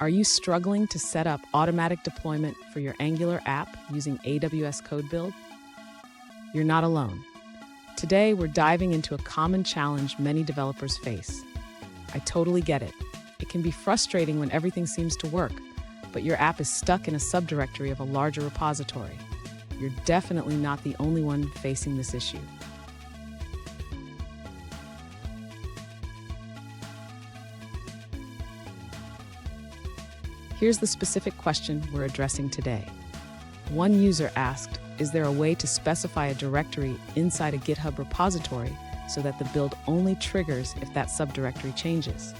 Are you struggling to set up automatic deployment for your Angular app using AWS CodeBuild? You're not alone. Today, we're diving into a common challenge many developers face. I totally get it. It can be frustrating when everything seems to work, but your app is stuck in a subdirectory of a larger repository. You're definitely not the only one facing this issue. Here's the specific question we're addressing today. One user asked, is there a way to specify a directory inside a GitHub repository so that the build only triggers if that subdirectory changes?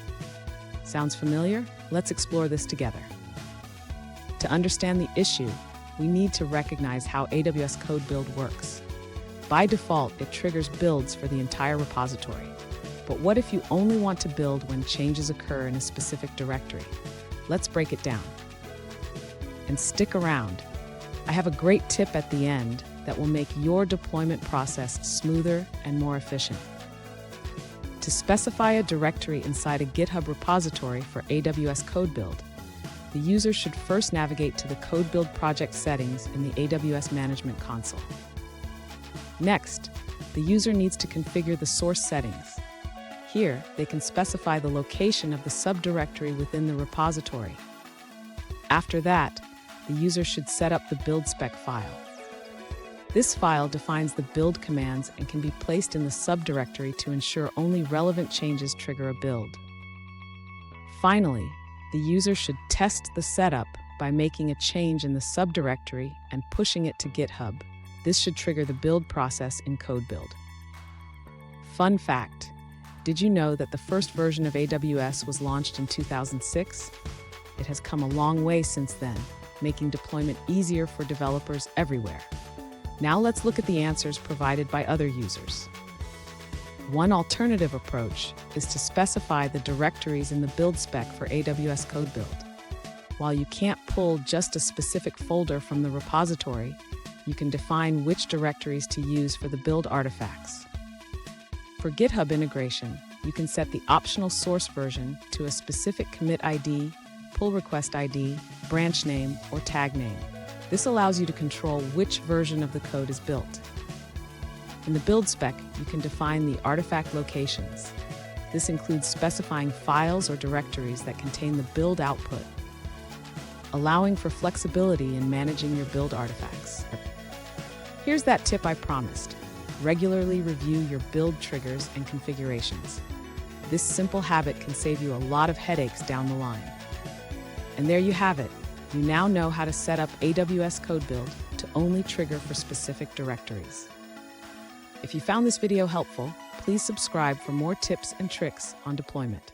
Sounds familiar? Let's explore this together. To understand the issue, we need to recognize how AWS CodeBuild works. By default, it triggers builds for the entire repository. But what if you only want to build when changes occur in a specific directory? Let's break it down. And stick around. I have a great tip at the end that will make your deployment process smoother and more efficient. To specify a directory inside a GitHub repository for AWS CodeBuild, the user should first navigate to the CodeBuild project settings in the AWS Management Console. Next, the user needs to configure the source settings. Here, they can specify the location of the subdirectory within the repository. After that, the user should set up the build spec file. This file defines the build commands and can be placed in the subdirectory to ensure only relevant changes trigger a build. Finally, the user should test the setup by making a change in the subdirectory and pushing it to GitHub. This should trigger the build process in CodeBuild. Fun fact: did you know that the first version of AWS was launched in 2006? It has come a long way since then, making deployment easier for developers everywhere. Now let's look at the answers provided by other users. One alternative approach is to specify the directories in the build spec for AWS CodeBuild. While you can't pull just a specific folder from the repository, you can define which directories to use for the build artifacts. For GitHub integration, you can set the optional source version to a specific commit ID, pull request ID, branch name, or tag name. This allows you to control which version of the code is built. In the build spec, you can define the artifact locations. This includes specifying files or directories that contain the build output, allowing for flexibility in managing your build artifacts. Here's that tip I promised. Regularly review your build triggers and configurations. This simple habit can save you a lot of headaches down the line. And there you have it. You now know how to set up AWS CodeBuild to only trigger for specific directories. If you found this video helpful, please subscribe for more tips and tricks on deployment.